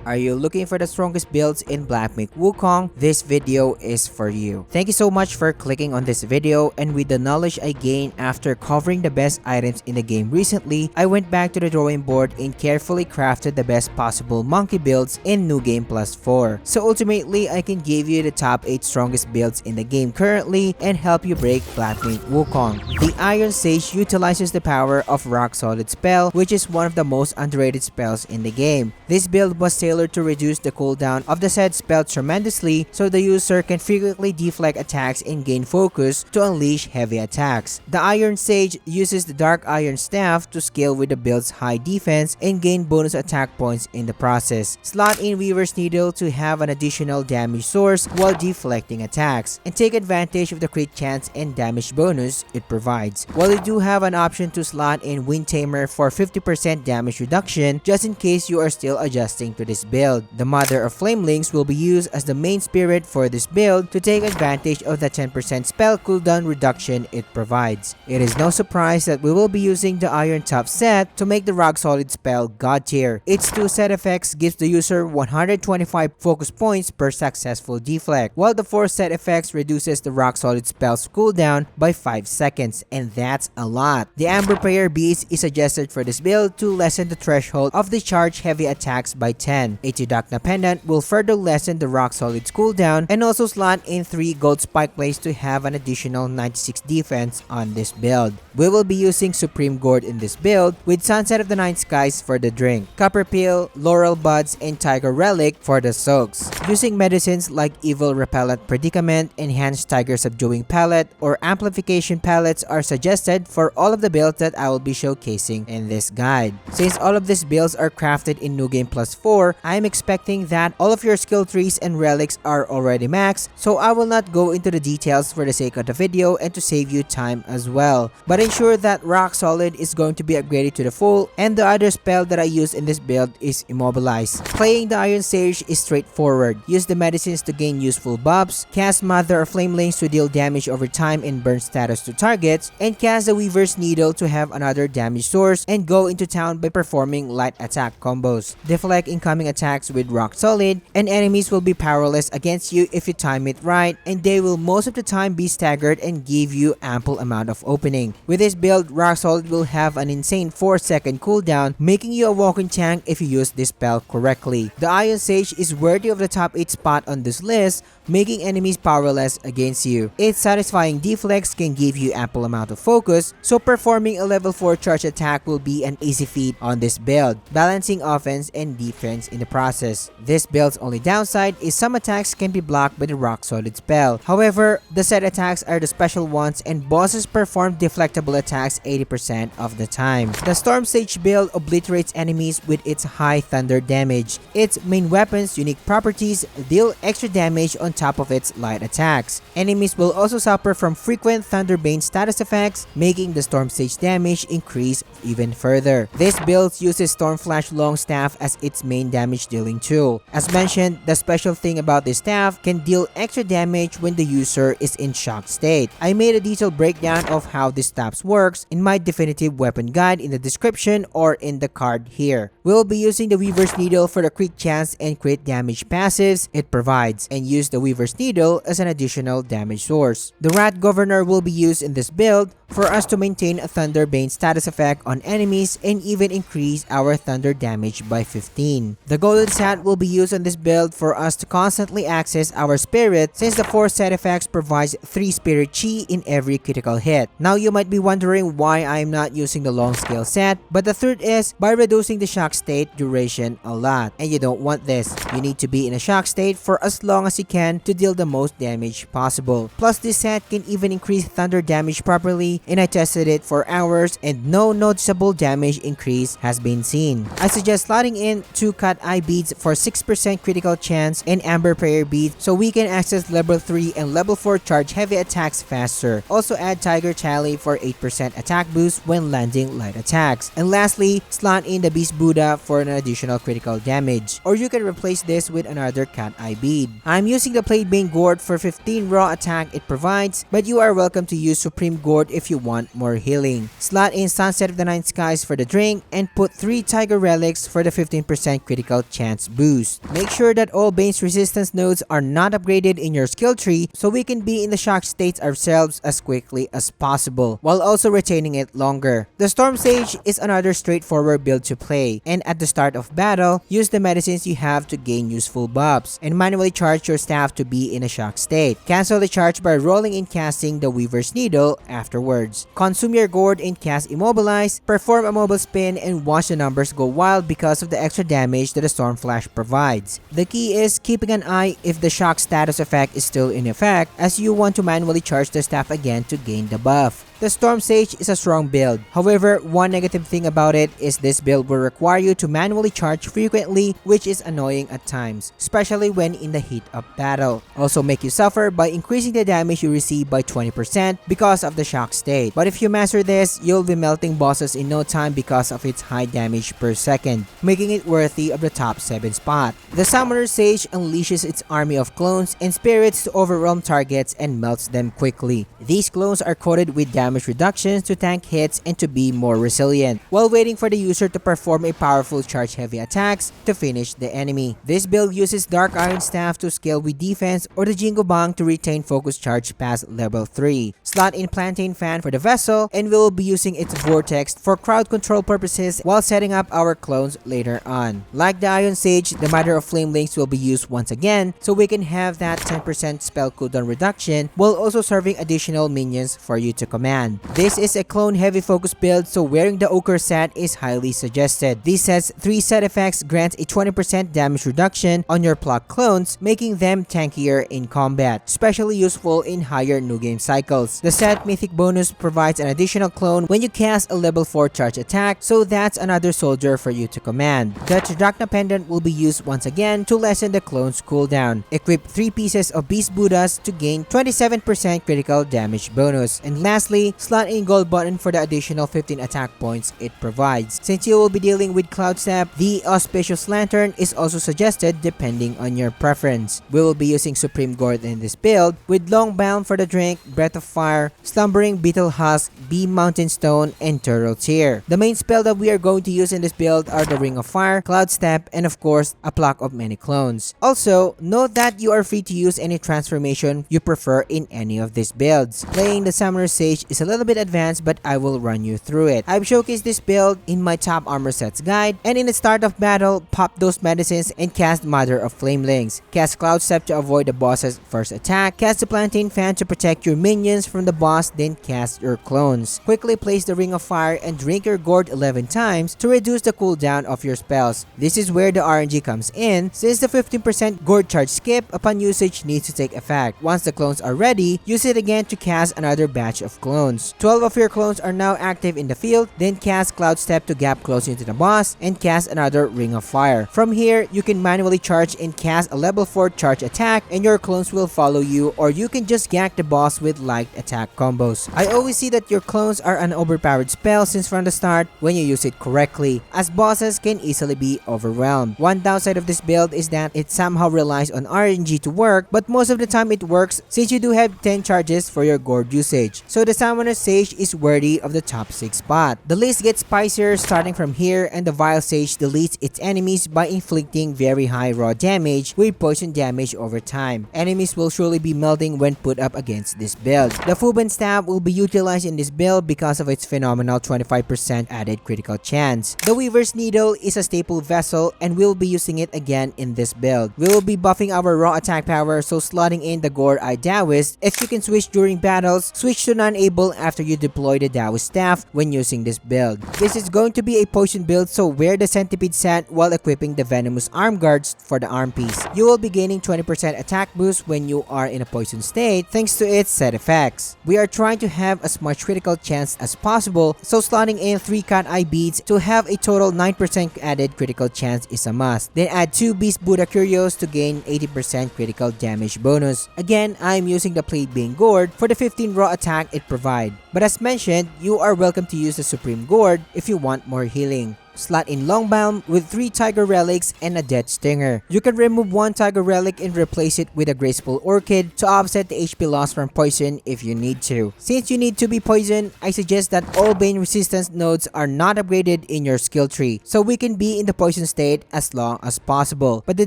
Are you looking for the strongest builds in Black Myth Wukong? This video is for you. Thank you so much for clicking on this video, and with the knowledge I gained after covering the best items in the game recently, I went back to the drawing board and carefully crafted the best possible monkey builds in New Game Plus 4. So ultimately, I can give you the top 8 strongest builds in the game currently and help you break Black Myth Wukong. The Iron Sage utilizes the power of Rock Solid spell, which is one of the most underrated spells in the game. This build was tailored to reduce the cooldown of the said spell tremendously, so the user can frequently deflect attacks and gain focus to unleash heavy attacks. The Iron Sage uses the Dark Iron Staff to scale with the build's high defense and gain bonus attack points in the process. Slot in Weaver's Needle to have an additional damage source while deflecting attacks, and take advantage of the crit chance and damage bonus it provides. While you do have an option to slot in Wind Tamer for 50% damage reduction just in case you are still adjusting to this build. The Mother of Flamelings will be used as the main spirit for this build to take advantage of the 10% spell cooldown reduction it provides. It is no surprise that we will be using the Iron Top set to make the Rock Solid spell God tier. Its 2 set effects gives the user 125 focus points per successful deflect, while the 4 set effects reduces the Rock Solid spell's cooldown by 5 seconds, and that's a lot. The Amber Prayer Beast is suggested for this build to lessen the threshold of the charge heavy attacks by 10. A Tudakna Pendant will further lessen the Rock Solid's cooldown, and also slot in 3 gold spike plates to have an additional 96 defense on this build. We will be using Supreme Gourd in this build with Sunset of the Night Skies for the drink, Copper Peel, Laurel Buds, and Tiger Relic for the soaks. Using medicines like Evil Repellent Predicament, Enhanced Tiger Subduing Palette, or Amplification Palettes are suggested for all of the builds that I will be showcasing in this guide. Since all of these builds are crafted in New Game Plus 4, I am expecting that all of your skill trees and relics are already maxed, so I will not go into the details for the sake of the video and to save you time as well. But ensure that Rock Solid is going to be upgraded to the full, and the other spell that I use in this build is Immobilize. Playing the Iron Sage is straightforward. Use the medicines to gain useful buffs, cast Mother of Flamelings to deal damage over time and burn status to targets, and cast the Weaver's Needle to have another damage source, and go into town by performing light attack combos. Deflect incoming attacks with Rock Solid, and enemies will be powerless against you if you time it right, and they will most of the time be staggered and give you ample amount of opening. With this build, Rock Solid will have an insane 4-second cooldown, making you a walking tank if you use this spell correctly. The Iron Sage is worthy of the top 8 spot on this list, making enemies powerless against you. Its satisfying deflects can give you ample amount of focus, so performing a level 4 charge attack will be an easy feat on this build, balancing offense and defense in the process. This build's only downside is some attacks can be blocked by the Rock Solid spell. However, the set attacks are the special ones, and bosses perform deflectable attacks 80% of the time. The Storm Sage build obliterates enemies with its high thunder damage. Its main weapon's unique properties deal extra damage on top of its light attacks. Enemies will also suffer from frequent Thunderbane status effects, making the Storm Sage damage increase even further. This build uses Stormflash Longstaff as its main damage dealing tool. As mentioned, the special thing about this staff can deal extra damage when the user is in shock state. I made a detailed breakdown of how this staff works in my definitive weapon guide in the description or in the card here. We'll be using the Weaver's Needle for the crit chance and crit damage passives it provides, and use the Weaver's Needle as an additional damage source. The Rat Governor will be used in this build for us to maintain a Thunderbane status effect on enemies and even increase our thunder damage by 15. The Golden Sat will be used on this build for us to constantly access our spirit, since the 4 set effects provides 3 spirit chi in every critical hit. Now you might be wondering why I am not using the long scale set, but the truth is by reducing the shock state duration a lot, and you don't want this. You need to be in a shock state for as long as you can to deal the most damage possible. Plus, this set can even increase thunder damage properly, and I tested it for hours and no noticeable damage increase has been seen. I suggest slotting in 2 Cat Eye Beads for 6% critical chance and Amber Prayer Beads so we can access level 3 and level 4 charge heavy attacks faster. Also add Tiger Tally for 8% attack boost when landing light attacks. And lastly, slot in the Beast Buddha for an additional critical damage. Or you can replace this with another Cat Eye Bead. I'm using the Plaguebane Gourd for 15 raw attack it provides, but you are welcome to use Supreme Gourd if you want more healing. Slot in Sunset of the Night Skies for the drink, and put 3 Tiger Relics for the 15% critical critical chance boost. Make sure that all Bane's resistance nodes are not upgraded in your skill tree so we can be in the shock state ourselves as quickly as possible, while also retaining it longer. The Storm Sage is another straightforward build to play, and at the start of battle, use the medicines you have to gain useful buffs, and manually charge your staff to be in a shock state. Cancel the charge by rolling and casting the Weaver's Needle afterwards. Consume your gourd and cast Immobilize, perform a mobile spin, and watch the numbers go wild because of the extra damage that the Storm Flash provides. The key is keeping an eye if the shock status effect is still in effect, as you want to manually charge the staff again to gain the buff. The Storm Sage is a strong build. However, one negative thing about it is this build will require you to manually charge frequently, which is annoying at times, especially when in the heat of battle. Also make you suffer by increasing the damage you receive by 20% because of the shock state. But if you master this, you'll be melting bosses in no time because of its high damage per second, making it worthy of the top 7 spot. The Summoner Sage unleashes its army of clones and spirits to overwhelm targets and melts them quickly. These clones are coated with damage reductions to tank hits and to be more resilient, while waiting for the user to perform a powerful charge heavy attacks to finish the enemy. This build uses Dark Iron Staff to scale with defense or the Jingu Bang to retain focus charge past level 3. Slot in Plantain Fan for the vessel, and we will be using its Vortex for crowd control purposes while setting up our clones later on. Like the Iron Sage, the Mother of Flamelings will be used once again so we can have that 10% spell cooldown reduction while also serving additional minions for you to command. This is a clone heavy focus build, so wearing the Ochre set is highly suggested. This set's 3 set effects grants a 20% damage reduction on your plucked clones, making them tankier in combat, especially useful in higher new game cycles. The set Mythic bonus provides an additional clone when you cast a level 4 charge attack, so that's another soldier for you to command. The Tridacna Pendant will be used once again to lessen the clone's cooldown. Equip 3 pieces of Beast Buddhas to gain 27% critical damage bonus. And lastly, slot in gold button for the additional 15 attack points it provides. Since you will be dealing with Cloud Step, the Auspicious Lantern is also suggested depending on your preference. We will be using Supreme Gourd in this build, with Long Bound for the drink, Breath of Fire, Slumbering Beetle Husk, Beam Mountain Stone, and Turtle Tear. The main spell that we are going to use in this build are the Ring of Fire, Cloud Step, and of course, a Pluck of Many Clones. Also, note that you are free to use any transformation you prefer in any of these builds. Playing the Summoner Sage is a little bit advanced, but I will run you through it. I've showcased this build in my top armor sets guide, and in the start of battle, pop those medicines and cast Mother of Flamelings. Cast Cloud Step to avoid the boss's first attack, cast the Plantain Fan to protect your minions from the boss, then cast your clones. Quickly place the Ring of Fire and drink your gourd 11 times to reduce the cooldown of your spells. This is where the RNG comes in, since the 15% gourd charge skip upon usage needs to take effect. Once the clones are ready, use it again to cast another batch of clones. 12 of your clones are now active in the field, then cast Cloud Step to gap close into the boss and cast another Ring of Fire. From here, you can manually charge and cast a level 4 charge attack and your clones will follow you, or you can just gank the boss with light attack combos. I always see that your clones are an overpowered spell since from the start when you use it correctly, as bosses can easily be overwhelmed. One downside of this build is that it somehow relies on RNG to work, but most of the time it works since you do have 10 charges for your gourd usage. So the Summoner Sage is worthy of the top 6 spot. The list gets spicier starting from here, and the Vile Sage deletes its enemies by inflicting very high raw damage with poison damage over time. Enemies will surely be melting when put up against this build. The Fuban Stab will be utilized in this build because of its phenomenal 25% added critical chance. The Weaver's Needle is a staple vessel and we'll be using it again in this build. We will be buffing our raw attack power, so slotting in the Gore Eye Taoist. If you can switch during battles, switch to non-able after you deploy the Taoist staff when using this build. This is going to be a potion build, so wear the Centipede set while equipping the Venomous Arm Guards for the arm piece. You will be gaining 20% attack boost when you are in a poison state thanks to its set effects. We are trying to have as much critical chance as possible, so slotting in 3 Cat Eye Beads to have a total 9% added critical chance is a must. Then add 2 Beast Buddha Curios to gain 80% critical damage bonus. Again, I am using the Plague Bane Gourd for the 15 raw attack it provides. But as mentioned, you are welcome to use the Supreme Gourd if you want more healing. Slot in Long Balm with 3 Tiger Relics and a Death Stinger. You can remove 1 Tiger Relic and replace it with a Graceful Orchid to offset the HP loss from poison if you need to. Since you need to be poisoned, I suggest that all Bane resistance nodes are not upgraded in your skill tree, so we can be in the poison state as long as possible. But the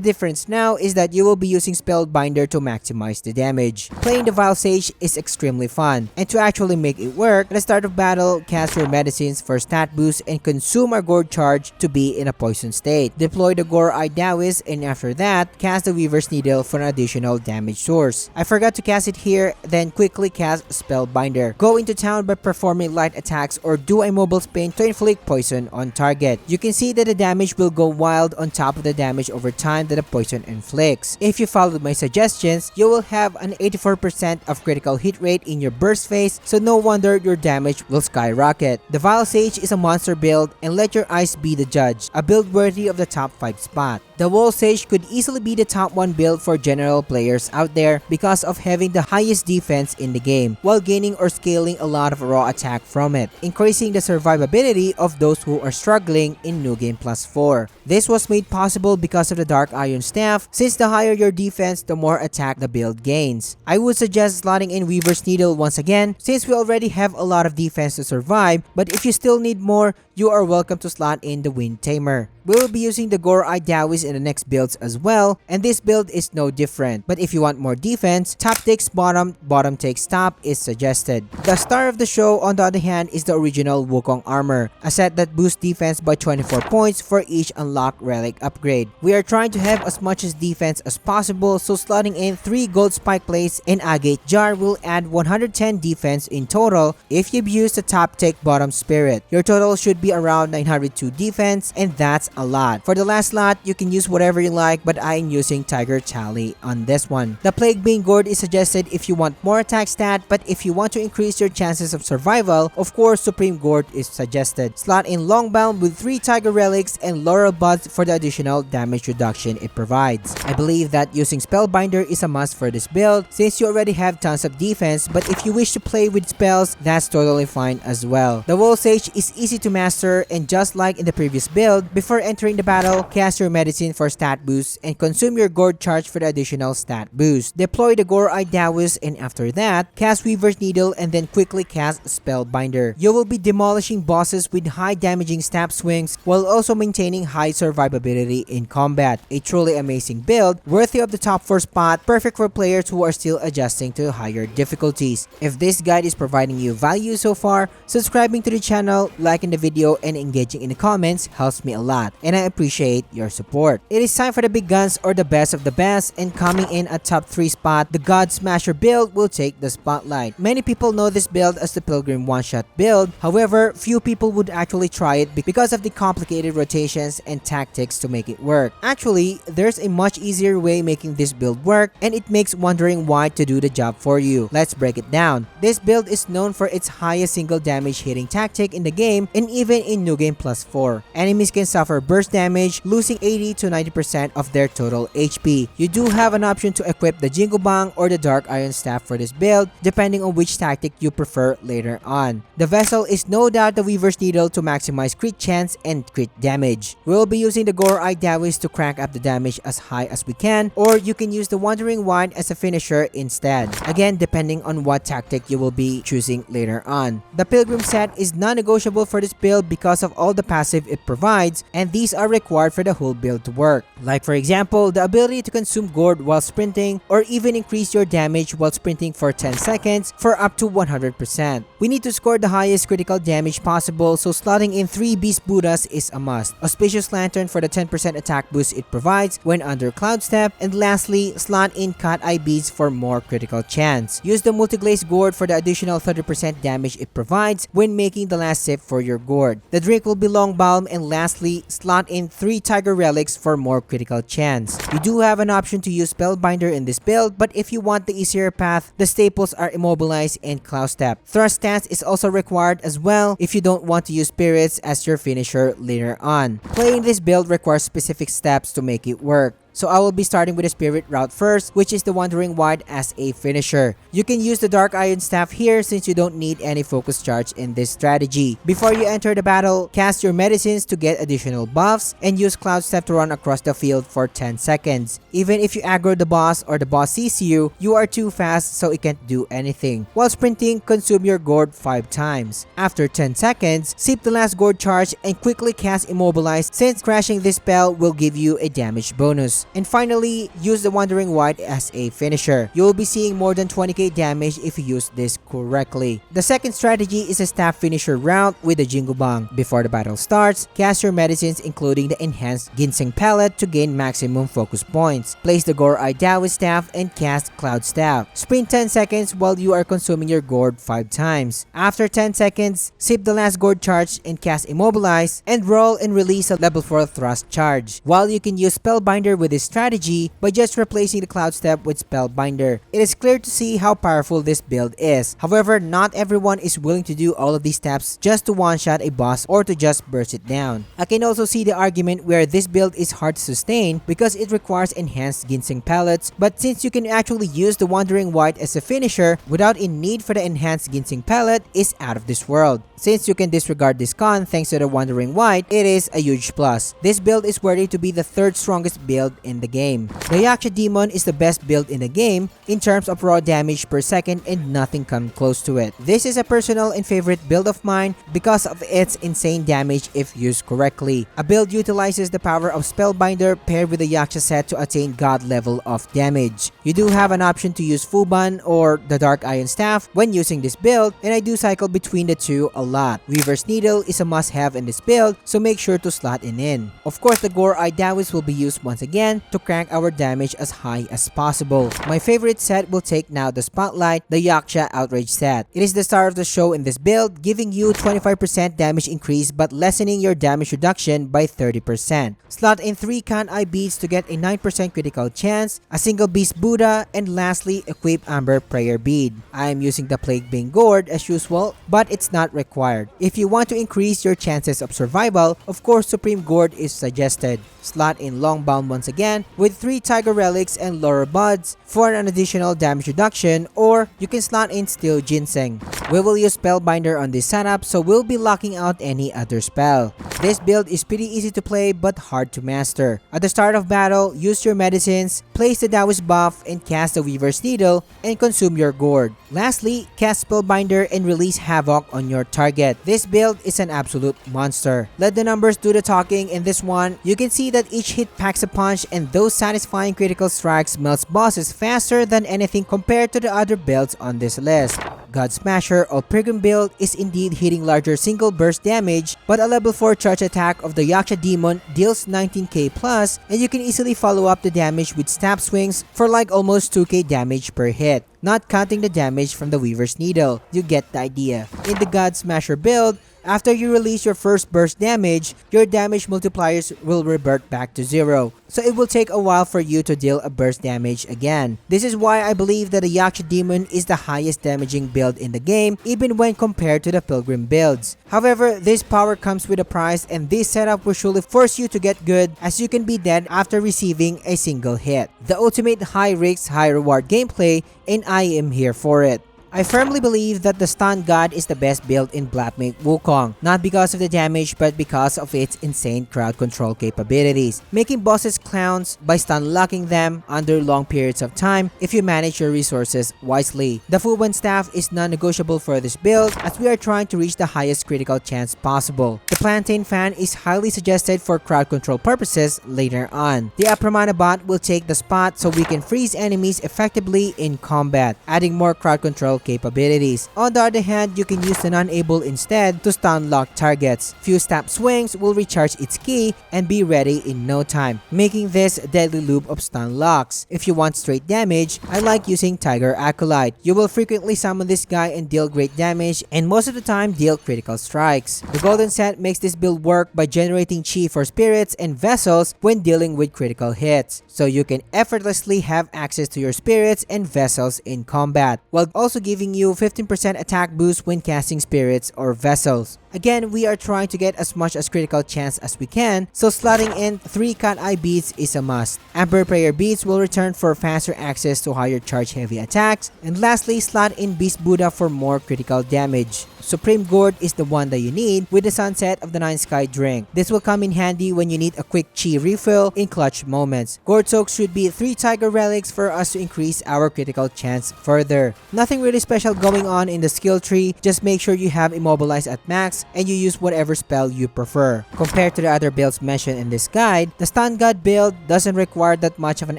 difference now is that you will be using Spellbinder to maximize the damage. Playing the Vile Sage is extremely fun, and to actually make it work, at the start of battle, cast your medicines for stat boost and consume a gourd charge to be in a poison state. Deploy the Gore-Eye Taoist, and after that, cast the Weaver's Needle for an additional damage source. I forgot to cast it here, then quickly cast Spellbinder. Go into town by performing light attacks or do a mobile spin to inflict poison on target. You can see that the damage will go wild on top of the damage over time that the poison inflicts. If you followed my suggestions, you will have an 84% of critical hit rate in your burst phase, so no wonder your damage will skyrocket. The Vile Sage is a monster build, and let your eyes be the judge, a build worthy of the top 5 spot. The Wall Sage could easily be the top 1 build for general players out there because of having the highest defense in the game, while gaining or scaling a lot of raw attack from it, increasing the survivability of those who are struggling in New Game Plus 4. This was made possible because of the Dark Iron Staff, since the higher your defense, the more attack the build gains. I would suggest slotting in Weaver's Needle once again, since we already have a lot of defense to survive, but if you still need more, you are welcome to slot in the Wind Tamer. We will be using the Gore-Eye Taoist in the next builds as well, and this build is no different. But if you want more defense, top takes bottom, bottom takes top is suggested. The star of the show, on the other hand, is the original Wukong armor, a set that boosts defense by 24 points for each unlocked relic upgrade. We are trying to have as much as defense as possible, so slotting in 3 gold spike plates and agate jar will add 110 defense in total if you use the top take bottom spirit. Your total should be around 902 defense, and that's a lot. For the last slot, you can use whatever you like, but I am using Tiger Tally on this one. The Plague Bane Gourd is suggested if you want more attack stat, but if you want to increase your chances of survival, of course Supreme Gourd is suggested. Slot in Long Bound with 3 Tiger Relics and Laurel Buds for the additional damage reduction it provides. I believe that using Spellbinder is a must for this build, since you already have tons of defense, but if you wish to play with spells, that's totally fine as well. The Wall Sage is easy to master, and just like in the previous build, before entering the battle, cast your medicine for stat boost and consume your gourd charge for the additional stat boost. Deploy the Gore-Eye Taoist, and after that, cast Weaver's Needle and then quickly cast Spellbinder. You will be demolishing bosses with high damaging stab swings while also maintaining high survivability in combat. A truly amazing build, worthy of the top 4 spot, perfect for players who are still adjusting to higher difficulties. If this guide is providing you value so far, subscribing to the channel, liking the video, and engaging in the comments helps me a lot, and I appreciate your support. It is time for the big guns, or the best of the best, and coming in at top 3 spot, the God Smasher build will take the spotlight. Many people know this build as the Pilgrim one-shot build, however, few people would actually try it because of the complicated rotations and tactics to make it work. Actually, there's a much easier way making this build work, and it makes wondering why to do the job for you. Let's break it down. This build is known for its highest single damage hitting tactic in the game, and even in New Game Plus 4. Enemies can suffer burst damage, losing 80 to 90% of their total HP. You do have an option to equip the Jingu Bang or the Dark Iron Staff for this build, depending on which tactic you prefer later on. The vessel is no doubt the Weaver's Needle to maximize crit chance and crit damage. We'll be using the Gore-Eye Taoist to crank up the damage as high as we can, or you can use the Wandering Wine as a finisher instead. Again, depending on what tactic you will be choosing later on. The Pilgrim set is non-negotiable for this build because of all the passive it provides, and these are required for the whole build to work. Like for example, the ability to consume gourd while sprinting, or even increase your damage while sprinting for 10 seconds for up to 100%. We need to score the highest critical damage possible, so slotting in 3 Beast Buddhas is a must. Auspicious Lantern for the 10% attack boost it provides when under Cloud Step, and lastly, slot in Cat Eye Beads for more critical chance. Use the Multiglaze Gourd for the additional 30% damage it provides when making the last sip for your gourd. The drink will be Long Balm, and lastly, slot in 3 Tiger Relics for more critical chance. You do have an option to use Spellbinder in this build, but if you want the easier path, the staples are Immobilize and Cloud Step. Thrust Stance is also required as well if you don't want to use Spirits as your finisher later on. Playing this build requires specific steps to make it work. So I will be starting with the spirit route first, which is the Wandering Wight as a finisher. You can use the Dark Iron Staff here since you don't need any focus charge in this strategy. Before you enter the battle, cast your medicines to get additional buffs and use Cloud Step to run across the field for 10 seconds. Even if you aggro the boss or the boss sees you, you are too fast so it can't do anything. While sprinting, consume your gourd 5 times. After 10 seconds, sip the last gourd charge and quickly cast Immobilize since crashing this spell will give you a damage bonus. And finally, use the Wandering Wight as a finisher. You will be seeing more than 20k damage if you use this correctly. The second strategy is a staff finisher route with the Jingu Bang. Before the battle starts, cast your medicines including the enhanced Ginseng Pellet to gain maximum focus points. Place the Gore Eye Taoist Staff and cast Cloud Staff. Sprint 10 seconds while you are consuming your gourd 5 times. After 10 seconds, sip the last gourd charge and cast Immobilize and roll and release a level 4 thrust charge. While you can use Spellbinder with this strategy by just replacing the Cloud Step with Spellbinder. It is clear to see how powerful this build is. However, not everyone is willing to do all of these steps just to one-shot a boss or to just burst it down. I can also see the argument where this build is hard to sustain because it requires enhanced Ginseng Pellets, but since you can actually use the Wandering Wight as a finisher without a need for the enhanced Ginseng Pellet is out of this world. Since you can disregard this con thanks to the Wandering Wight, it is a huge plus. This build is worthy to be the third strongest build in the game. The Yaksha Demon is the best build in the game in terms of raw damage per second and nothing comes close to it. This is a personal and favorite build of mine because of its insane damage if used correctly. A build utilizes the power of Spellbinder paired with the Yaksha set to attain god level of damage. You do have an option to use Fuban or the Dark Iron Staff when using this build, and I do cycle between the two a lot. Weaver's Needle is a must-have in this build, so make sure to slot it in. Of course, the Gore Eye Taoist will be used once again to crank our damage as high as possible. My favorite set will take now the spotlight, the Yaksha Outrage set. It is the star of the show in this build, giving you 25% damage increase but lessening your damage reduction by 30%. Slot in 3 Kan Eye Beads to get a 9% critical chance, a single Beast Buddha, and lastly, equip Amber Prayer Bead. I am using the Plague Bane Gourd as usual, but it's not required. If you want to increase your chances of survival, of course Supreme Gourd is suggested. Slot in Longbound once again with 3 Tiger Relics and Laurel Buds for an additional damage reduction, or you can slot in Steel Ginseng. We will use Spellbinder on this setup, so we'll be locking out any other spell. This build is pretty easy to play but hard to master. At the start of battle, use your medicines, place the Taoist buff and cast the Weaver's Needle and consume your gourd. Lastly, cast Spellbinder and release Havoc on your target. This build is an absolute monster. Let the numbers do the talking in this one. You can see that each hit packs a punch, and those satisfying critical strikes melts bosses faster than anything compared to the other builds on this list. God Smasher or Pilgrim build is indeed hitting larger single burst damage, but a level 4 charge attack of the Yaksha Demon deals 19k plus, and you can easily follow up the damage with stab swings for like almost 2k damage per hit. Not counting the damage from the Weaver's Needle. You get the idea. In the God Smasher build, after you release your first burst damage, your damage multipliers will revert back to 0. So it will take a while for you to deal a burst damage again. This is why I believe that the Yaksha Demon is the highest damaging build in the game, even when compared to the Pilgrim builds. However, this power comes with a price, and this setup will surely force you to get good, as you can be dead after receiving a single hit. The ultimate high risk, high reward gameplay, and I am here for it. I firmly believe that the Stun God is the best build in Sun Wukong, not because of the damage but because of its insane crowd control capabilities, making bosses clowns by stun locking them under long periods of time if you manage your resources wisely. The Fuban staff is non-negotiable for this build as we are trying to reach the highest critical chance possible. The Plantain Fan is highly suggested for crowd control purposes later on. The Apramana bot will take the spot so we can freeze enemies effectively in combat, adding more crowd control capabilities. On the other hand, you can use the non-able instead to stun lock targets. Few stab swings will recharge its key and be ready in no time, making this a deadly loop of stun locks. If you want straight damage, I like using Tiger Acolyte. You will frequently summon this guy and deal great damage, and most of the time deal critical strikes. The golden set makes this build work by generating chi for spirits and vessels when dealing with critical hits, so you can effortlessly have access to your spirits and vessels in combat, while also giving you 15% attack boost when casting spirits or vessels. Again, we are trying to get as much as critical chance as we can, so slotting in 3 cat eye beads is a must. Amber prayer beads will return for faster access to higher charge heavy attacks, and lastly, slot in Beast Buddha for more critical damage. Supreme Gourd is the one that you need with the Sunset of the Nine Sky drink. This will come in handy when you need a quick chi refill in clutch moments. Gourd soaks should be 3 tiger relics for us to increase our critical chance further. Nothing really special going on in the skill tree, just make sure you have immobilize at max and you use whatever spell you prefer. Compared to the other builds mentioned in this guide, the Stun God build doesn't require that much of an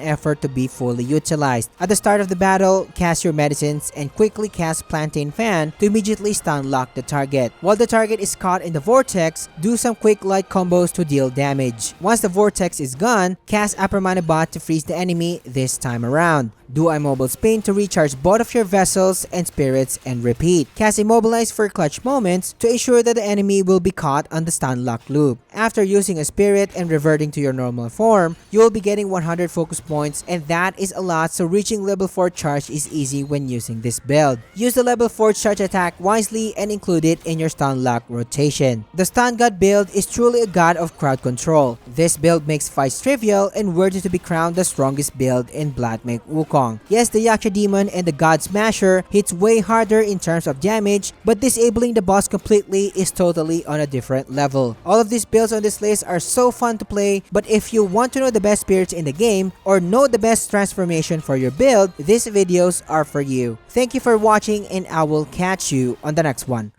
effort to be fully utilized. At the start of the battle, cast your medicines and quickly cast Plantain Fan to immediately stun lock the target. While the target is caught in the vortex, do some quick light combos to deal damage. Once the vortex is gone, cast Upper Mana Bot to freeze the enemy this time around. Do Immobile Spin to recharge both of your vessels and spirits and repeat. Cast Immobilize for clutch moments to ensure that the enemy will be caught on the stun lock loop. After using a spirit and reverting to your normal form, you will be getting 100 focus points, and that is a lot, so reaching level 4 charge is easy when using this build. Use the level 4 charge attack wisely and include it in your stun lock rotation. The Stun God build is truly a god of crowd control. This build makes fights trivial and worthy to be crowned the strongest build in Black Myth Wukong. Yes, the Yaksha Demon and the God Smasher hits way harder in terms of damage, but disabling the boss completely is totally on a different level. All of these builds on this list are so fun to play, but if you want to know the best spirits in the game or know the best transformation for your build, these videos are for you. Thank you for watching, and I will catch you on the next one.